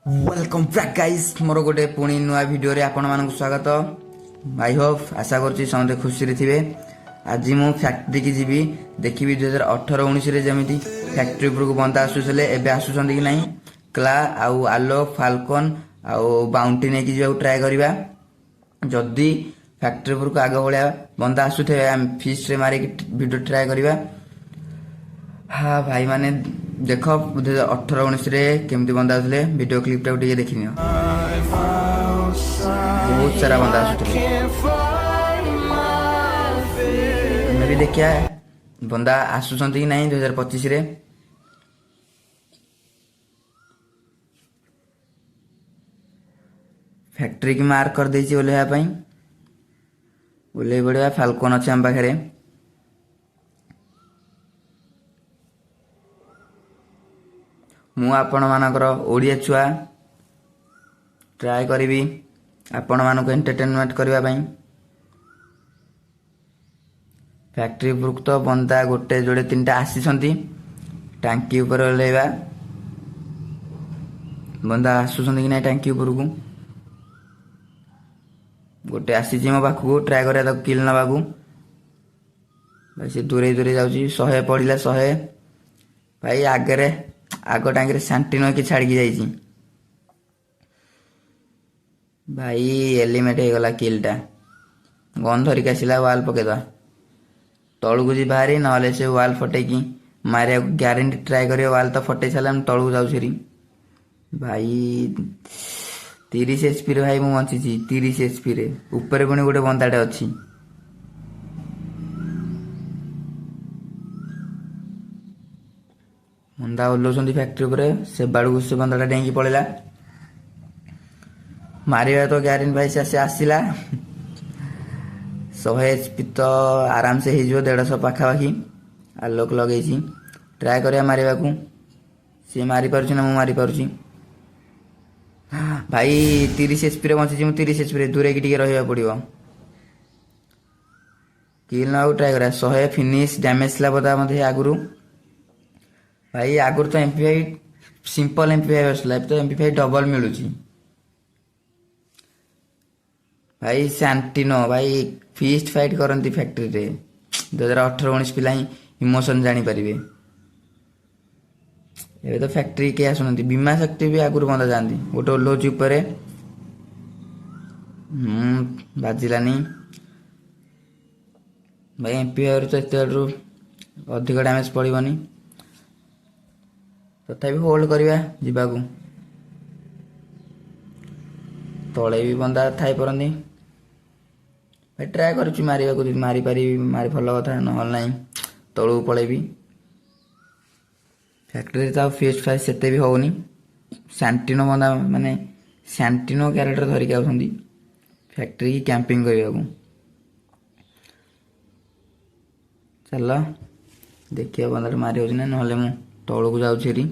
Welcome back guys मोर गोटे पुणी नुआ वीडियो रे आपण मानक स्वागत। आई होप आशा करछि समते खुशी रे थिबे। आज मु फैक्ट्री की जीवी देखिबी 2018-19 रे जेमिति फैक्ट्री पर को बंदा आसुसले एबे आसुछंदी कि नाही क्ला आउ आलो फाल्कन आउ बाउंटी ने की जाउ ट्राई करबा। जदी फैक्ट्री पर को आगो भलिया बंदा आसुथे हम फिश रे मारे वीडियो ट्राई करबा। हाँ भाई माने देख 2018-19 रे केमती बंदा आसले वीडियो क्लिप टा टिके देखिनि। बहुत सारा बंदा आसुथे मैं भी देखिया बंदा आसुछंती कि नहीं 2025 रे। फैक्ट्री की मार्क कर देछि ओलेहा पई ओले बड़िया फाल्कन अछि हम पाखरे। मु आपण मानकर ओडिया छुआ ट्राई करी आपण मानक एंटरटेनमेंट करबा पई। फैक्ट्री बुक तो बंदा गोटे जोड़े तीनटा आसी टांकी ऊपर लेवा बंदा आसुछंती कि नहीं टांकी ऊपर को गोटे आसी मो पाखु ट्राई करा किल नवा को भाई से दूरे दूरे जाउची 100 पड़िला 100 भाई आगरे आग टांगे सांटिनो की छाड़ी जाइए भाई एलिमेंट हो गला किलटा गन धरिक आसला वाल पकेदा तलू को जी बाहरी ना से वाल फटेकी मारे ग्यारंटी ट्राई करियो वाल तो फटे साला तलू जाउछरी भाई 30 एचपी रे भाई मु बंची 30 एचपी रे ऊपर पुणी गोटे बंदाटे अच्छी बंदा ओल्लौंट फैक्ट्री पर से बाड़ू से बंदाटा डेंगी पड़ेगा मारिया तो ग्यारेंटी भाई से आसला 100 एचपी तो आराम से हो 150 पाखापाखि आलोक लगे ट्राए करिया मारिबा को सी मारी पारुछि ना मु मारी पारुछि भाई 30 एचपी रे बंची मु 30 एचपी रे दूरे की टिके रहिबा पड़िबो किल ना ट्राए करा 100 फिनिश डैमेज ला बता मते आगुरु भाई आगुरु तो एमपी5 सिंपल एमपी5 असला तो एमपी5 डबल मिलुची भाई सैंटिनो भाई फीस्ट फाइट करंती फैक्ट्री रे 2018-19 पिला ही इमोशन जानी परिबे। एबे तो फैक्ट्री के आसुनती बीमा शक्ति भी आगुरु बंदा जानती गोटे ओल्लोची ऊपर बाजिलानी भाई एमपी5 तो एते अधिक डैमेज पड़िबनी तथा भी होल्ड करवा जीवाकू तले भी बंदा थाई परंदी भाई ट्राए करुची मारिबा को मारी पारी मारी भल कथा न ना तलू पलैबी फैक्ट्री तो फेस्ट फाइट सेते भी होनी सैंटिनो बंदा माने सैंटिनो कैरेक्टर धरिक आउछंदी फैक्ट्री की कैंपिंग करने को चल देखिए बंदा मारी हो ना मु तलू को जाऊरी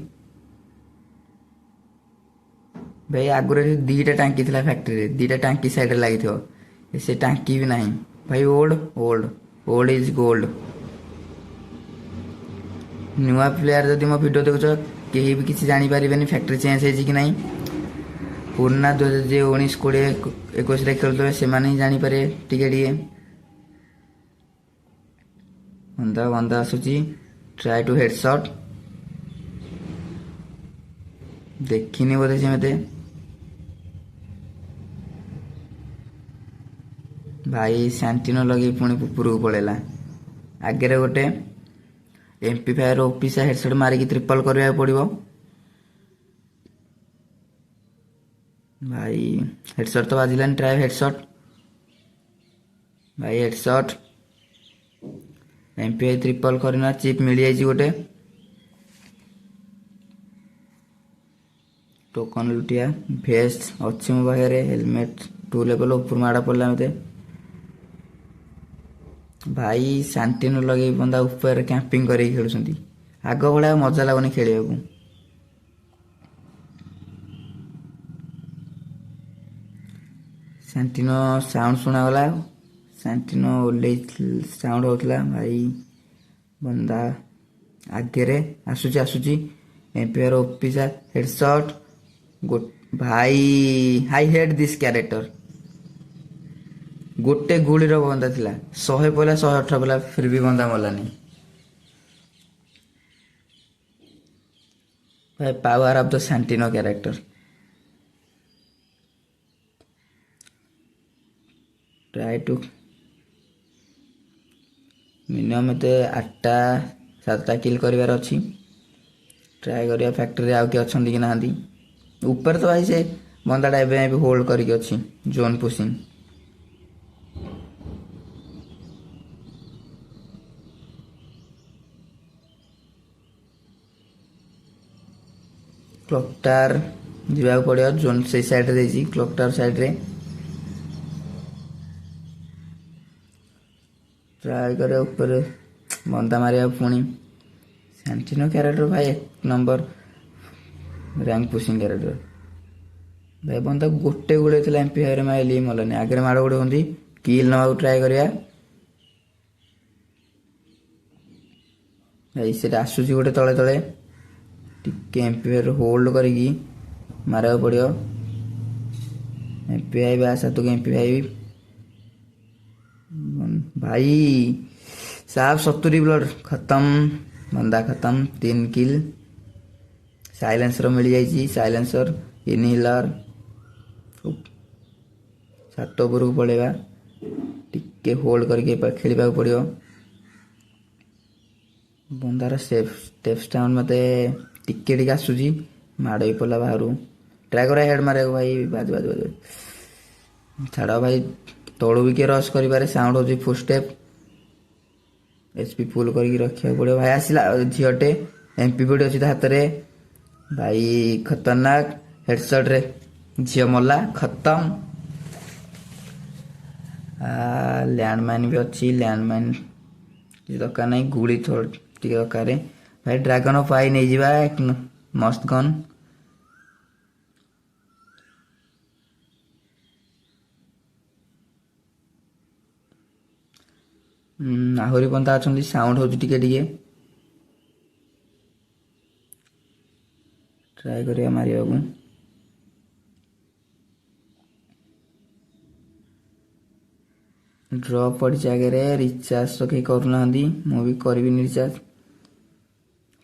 भाई आगुरी 2टा टांकी थी फैक्ट्री रे 2टा टांकी साइड लगी से टांकी भी नहीं भाई old old old is gold. नुआ प्लेयर जदि मो वीडियो देखुच कहीं भी किसी जानी पारे फैक्ट्री चेंज है कि नहीं पुराना 2019 20 21 खेलुवे से ही जानीपारे टिके टिके बंदा बंदा आसूची ट्राई टू हेडशॉट देखिनी बोधे से मते भाई सैंटिनो लगे पुणी पुपुर को पड़ेला आगे गोटे एमपी5 ओपीसा हेडशॉट मारिकी ट्रिपल करने पड़ो भाई हेडशॉट तो बाजिलानी ट्राई हेडशॉट भाई हेडशॉट एमपी5 ट्रिपल करना चिप मिल जाए गोटे टोकन लुटिया भेस्ट अच्छी मो पाखे हेलमेट 2 लेवल ऊपर माड़ा पड़ा मत भाई सैंटिनो लगे बंदा ऊपर कैंपिंग कर खेलुंट आग भाया मजा लगुनि खेल सैंटिनो साउंड शुणागला सैंटिनो ओल्ले साउंड होता भाई बंदा आगे आसूची आसूची एमपीआर ओपीसा हेडशॉट ଭାଇ ଆଇ ହେଟ୍ ଦିସ୍ କ୍ୟାରେକ୍ଟର। ଗୋଟେ ଗୁଳିର ବନ୍ଦା ଥିଲା, 100 ପଇଲା 118 ପଇଲା ଫିର ବି ବନ୍ଦା ମଲାନି। ଭାଇ power of the Santino character. Try to minimum ଏତେ 8ଟା 7ଟା କିଲ୍ କରିବାର ଅଛି। ଟ୍ରାଏ କରିବା ଫ୍ୟାକ୍ଟ୍ରିରେ ଆଉ କିଏ ଅଛନ୍ତି କି ନାହାନ୍ତି। ଉପରେ ତ ଭାଇ ସେ ବନ୍ଦାଟା ଏବେ ବି ହୋଲ୍ଡ କରିକି ଅଛି ଜୋନ୍ ପୁସିଂ। କ୍ଲକ୍ ଟାୱାର ଯିବାକୁ ପଡ଼ିବ, ଜୋନ୍ ସେଇ ସାଇଡ଼୍ରେ ଦେଇଛି କ୍ଲକ୍ ଟାୱାର ସାଇଡ଼୍ରେ। ଟ୍ରାଏ କରିବା ଉପରେ ବନ୍ଦା ମାରିବାକୁ ପୁଣି। ସାଣ୍ଟିନୋ କ୍ୟାରେକ୍ଟର ଭାଇ 1 ନମ୍ବର ର୍ୟାଙ୍କ ପୁସିଂ କ୍ୟାରେକ୍ଟର। ଭାଇ ବନ୍ଦା ଗୋଟେ ଗୁଳି ଥିଲା MP5ରେ ମାରିଲି ମଲାନି। ଆଗରେ ମାଡ଼ ଗୁଡ଼ି ହୁଅନ୍ତି, କିଲ୍ ନେବାକୁ ଟ୍ରାଏ କରିବା। ଭାଇ ସେଟା ଆସୁଛି ଗୋଟେ ତଳେ ତଳେ, ଟିକେ MP5 ହୋଲ୍ଡ କରିକି ମାରିବାକୁ ପଡ଼ିବ। MP5 ବାସ୍ ହାତକୁ MP5 ଭାଇ साहब 70 ब्लड खत्म, बंदा खत्म। 3 किल। साइलेंसर मिल जाइए, साइलेंसर इनहेलर छात उपरକୁ पड़ेगा, टिके होल्ड करके खेलवा पड़ो। बंदार स्टेप्स टाउन मत टिके टिके आसूची, माड़ भी पड़ा बाहर। ट्राए कर हेड मारे भाई, बाज बाज बाज छाड़ भाई। तलू भी किए रश करे, साउंड हो फुट स्टेप। एचपी फुल करके रखा पड़ो। भाई आसला झीटे MP40 अच्छी हाथ में भाई, खतरनाक हेडसट रे झी मल्ला खत्म। लैंडमाइन भी अच्छी, लैंडमाइन दरकार नहीं, गुड़ी थोड़ा टी दरकार। भाई ड्रैगन ऑफ आई नहीं जावा, एक मस्त गन। आहरी बंदा अच्छा, साउंड हो टिके टिके। ट्राए करिया मारिया को। ड्रॉप पड़ी आगे, रिचार्ज तो कहीं करूना, मुझे करी रिचार्ज।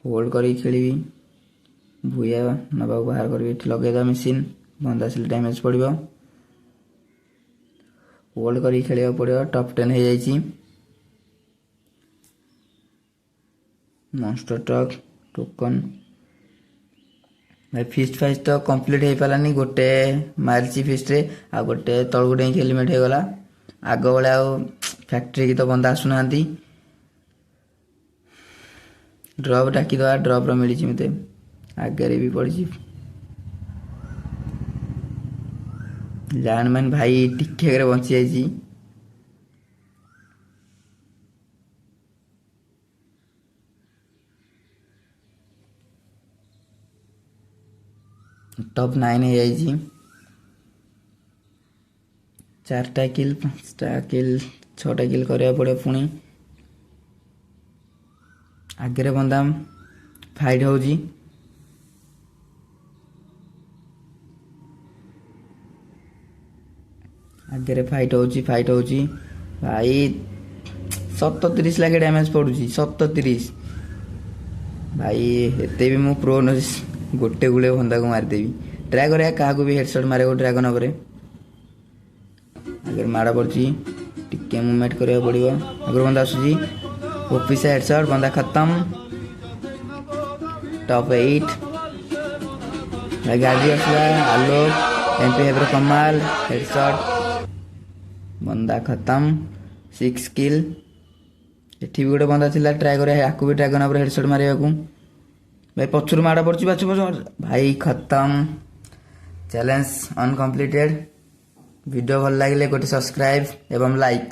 होल्ड कर खेली, भूया नवा बाहर करी लगेदा मेसीन, बंदा से डैमेज पड़ो। होल्ड कर खेल पड़ो। टॉप 10 हो जाइए। मॉन्स्टर ट्रक टोकन भाई फिस्ट फाइस्ट तो कंप्लीट हो पारानी। गोटे मारिची फिस्ट रे, आ गोटे तल गोटे हेलमेट हो गला। आग बेले फैक्ट्री की तो बंदा आसुना। ड्रॉप डाकिद, ड्रॉप मिली मत आगे भी पड़ी। लैंडमाइन भाई टिके बची जाइए। टॉप 9 हो जाइए। 4टा किल 5टा किल 6टा किल करने पड़े। पुणी आगे बंदा फाइट हो, आगे फाइट हो भाई। 37 लाख डैमेज पड़ुची, 37 भाई। एते भी मु प्रो न, गोटे गुले बंदा को मारिदेवी। ट्राए कर क्या भी हेडसट मारे ड्रैगन उपर। आगे माड़ पड़ी, टिके मूवमेंट करा पड़ो। आगे बंदा आसूसी, ओपी से हेडसट, बंदा खत्म। टॉप 8 गाड़ी आसला, आलोक MP5 कमाल हेडसट, बंदा खत्म। 6 किल। एठी भी गोटे बंदा थिला, ट्राए कर भी ड्रैगन उपर हेडसट मारिया को। भाई पछुर माड़ पड़ी, पछ भाई खत्म। Challenge uncompleted. वीडियो भल लगे गोटे सब्सक्राइब एवं लाइक।